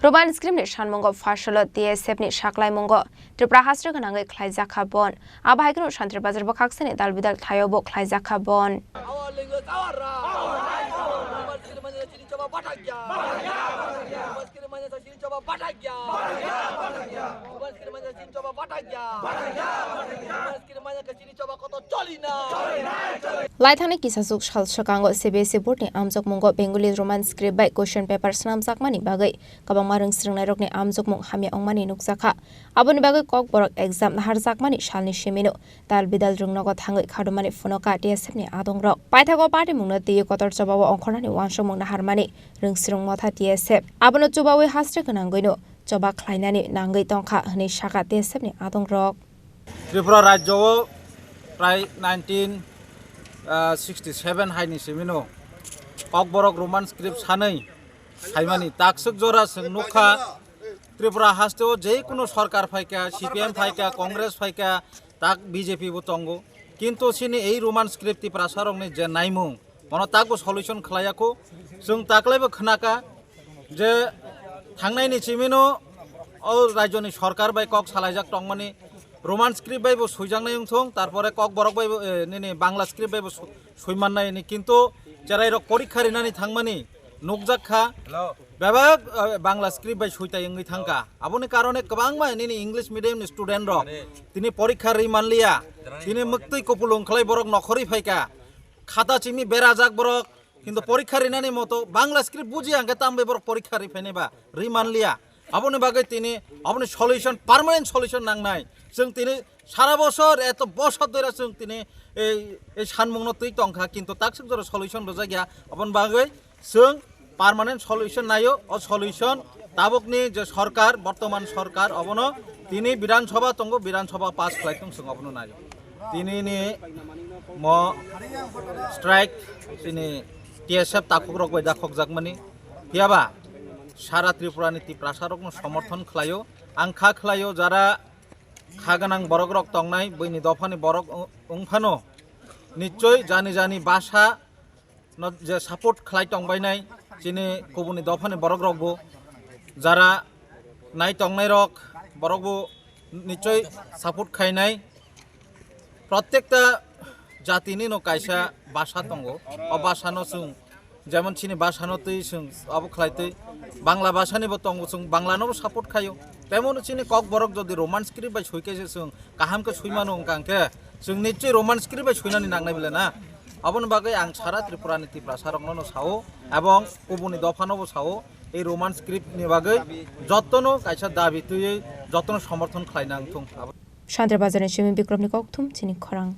Roman script ni shanmongo fashalo DSF ni shaklai mongo Tripura hasra ganangai khlai zakhabon abahaikno shantri bazar bakaksani dalbidal thayobo khlai zakhabon Laithane kisasuk shalshakango CBSE board ni amjok mongo Bengali Roman script by question paper snam sakmani bagai kabang marung sringnai rok ni amjok mong hamya ongmani nukjaka aboni bagai kok borok exam nahar jakmani shalni shemino dalbidal rungnogo thangai khadomani phonoka DSF ni adong rok paithago party mungna tiyo kotor chabawo ongkhornani wansho mong naharmani rungsrung motha DSF abono chubawi hasre ganangoino choba khlainani nangai tongkha hni shaka DSF ni adong rok Tripura rajyo prai 1967 haini semino kok borok Roman script sanai haimani taksuk jora sing nukha Tripura hasteo je kono Sarkar Faika CPM Faika Congress Faika tak BJP bo tongo kintu sini ei Roman script ti prasarong ni je naimung mono takbo solution khlaiyako जों taklaibo khnaka je thangnai ni chimino o rajyoni সরকার bai kok salaijak tongmani Roman script bai bo suijangnai ungthong tarpore kok borok bai ni bangla script bai bo suimannai ni kintu jerai rok porikha rinani thangmani nukjakha bebak bangla script bai suitai engui thangka aboni karone kwbangma ni English medium student rok tini porikha rimanliya tini muktui kopulung khlai borok nokhori phaika khata chimi berajak borok কিন্তু পরীক্ষা রিনানি মতো Bangla script বুঝি আগে তামবে বড় পরীক্ষা রিফেনেবা রিমানলিয়া আপনি বাগে তিনি আপনি সলিউশন পার্মানেন্ট সলিউশন নাংনাই जों তিনি সারা বছর এত বছর ধরে जों তিনি এই সানমুংন তুই টংখা কিন্তু তাকসুক জর সলিউশন বোঝা গিয়া আপন বাগে जों পার্মানেন্ট সলিউশন নাইও ও সলিউশন তাবকনি যে সরকার বর্তমান সরকার অবন তিনি বিধানসভা তঙ্গ বিধানসভা পাস খাইতং जों অবন নাইও তিনি নি ম স্ট্রাইক তিনি TSF takuk rok bai dakhok jakmani hiaba sara Tripura ni ti prasarok no সমর্থন khlayo angkha khlayo jara khaganang borok rok tongnai boini dofani borok ungphano nichoi jani jani basha no je support khlai tongbai nai chini kubuni dofani borok rok bo jara nai tongnai rok borok bo nichoi support khainai প্রত্যেকটা জাতিনি no kaisa basha tongo o basha no sung যেমন চিনি ভাষা নতেই সং অবখলাইতেই বাংলা ভাষানি bo tongo sung Bangla no support khayo তেমন চিনি কক বরক যদি রোমান স্ক্রিপ্ট বাই সইকেছে sung কাহামকে সইমানো অংকাংকে जों নিশ্চয় রোমান স্ক্রিপ্ট বাই সইনানি নাংনাই বলে না অবন বাগৈ আং সারা ত্রিপুরা নীতি প্রসারকনো সাও এবং কুবুনি দফানোবো সাও এই রোমান স্ক্রিপ্ট নি বাগৈ যতনো কাইসা দাবি তুই যতনো সমর্থন খাইনাং থং Chandra Bazar ni Shimi Bikromni Koktum Chini Khorang